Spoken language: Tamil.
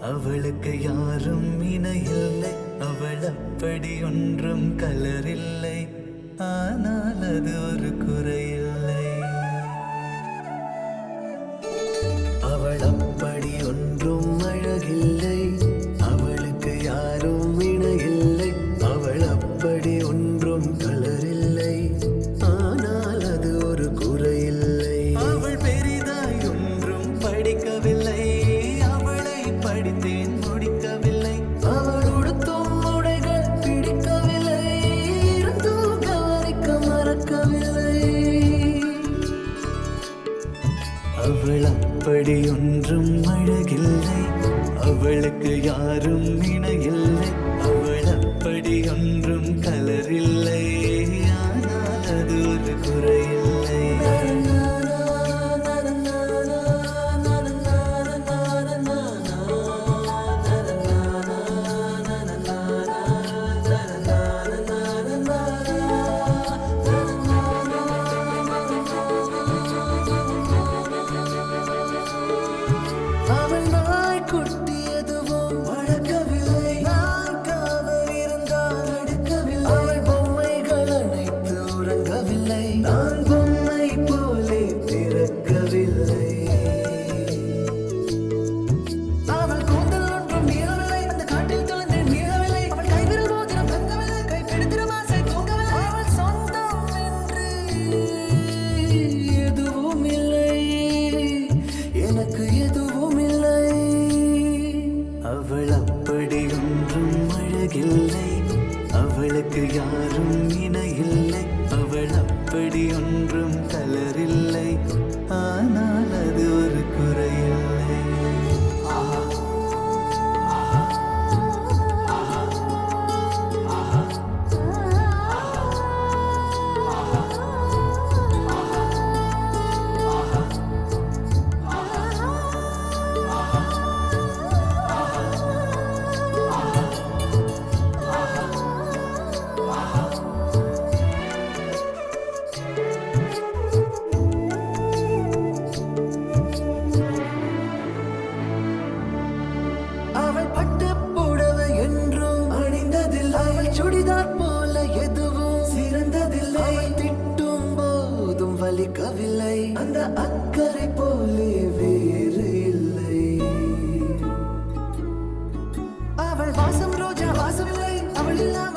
அவளுக்கு யாரும் இணையில்லை, அவள் அப்படி ஒன்றும் கலரில்லை, ஆனால் அது ஒரு குறையில்லை. அவள் அப்படி ஒன்றும் அழகில்லை, அவளுக்கு யாரும் இணையில்லை, அவள் அப்படி ஒன்றும் கலரில்லை, ஆனால் அது ஒரு குறையில்லை. அவள் பெரிதாய் ஒன்றும் படிக்கவில்லை, அவளை படித்தேன் முடிக்கவில்லை, அவள் உடுத்தும் உடைகள் பிடிக்கவில்லை, இருந்தும் கவனிக்க மறக்கவில்லை. அவள் அப்படி ஒன்றும் அழகில்லை, அவளுக்கு யாரும் இணையில்லை, அவள் அப்படி ஒன்றும் கலரில்லை, ஆனால் அது ஒரு குறையில்லை. அவள் நாய் குட்டி எதுவும் வளர்க்கவில்லை, நான் காவல் இருந்தால் அடுக்கவில்லை, அவள் பொம்மைகள் அனைத்து உறங்கவில்லை, நான் பொம்மை போலே பிறக்கவில்லை. அவள் கூந்தல் ஒன்றும் நீளவில்லை, அந்த காட்டில் தொலைந்து நீளவில்லை, அவள் கைவிரல் மோதிரம் தங்கவில்லை, கைப்பிடித்திடும் ஆசை தூங்கவில்லை, அவள் சொந்தம் என்று எதுவும் இல்லை, எனக்கு எதுவும் இல்லை. அவள் அப்படி ஒன்றும் அழகில்லை, அவளுக்கு யாரும் இணையில்லை, அவள் அப்படி ஒன்றும் கலரில்லை, ஆனால் அது ஒரு குறையில்லை. அவள் பட்டு புடவை என்றும் அணிந்ததில்லை, அவள் சுடிதார் போல எதுவும் சிறந்ததில்லை, அவள் திட்டும் போதும் வலிக்கவில்லை, அந்த அக்கறை போலே வேறு இல்லை. அவள் வாசம் ரோஜா வாசமில்லை, அவள் இல்லாமல்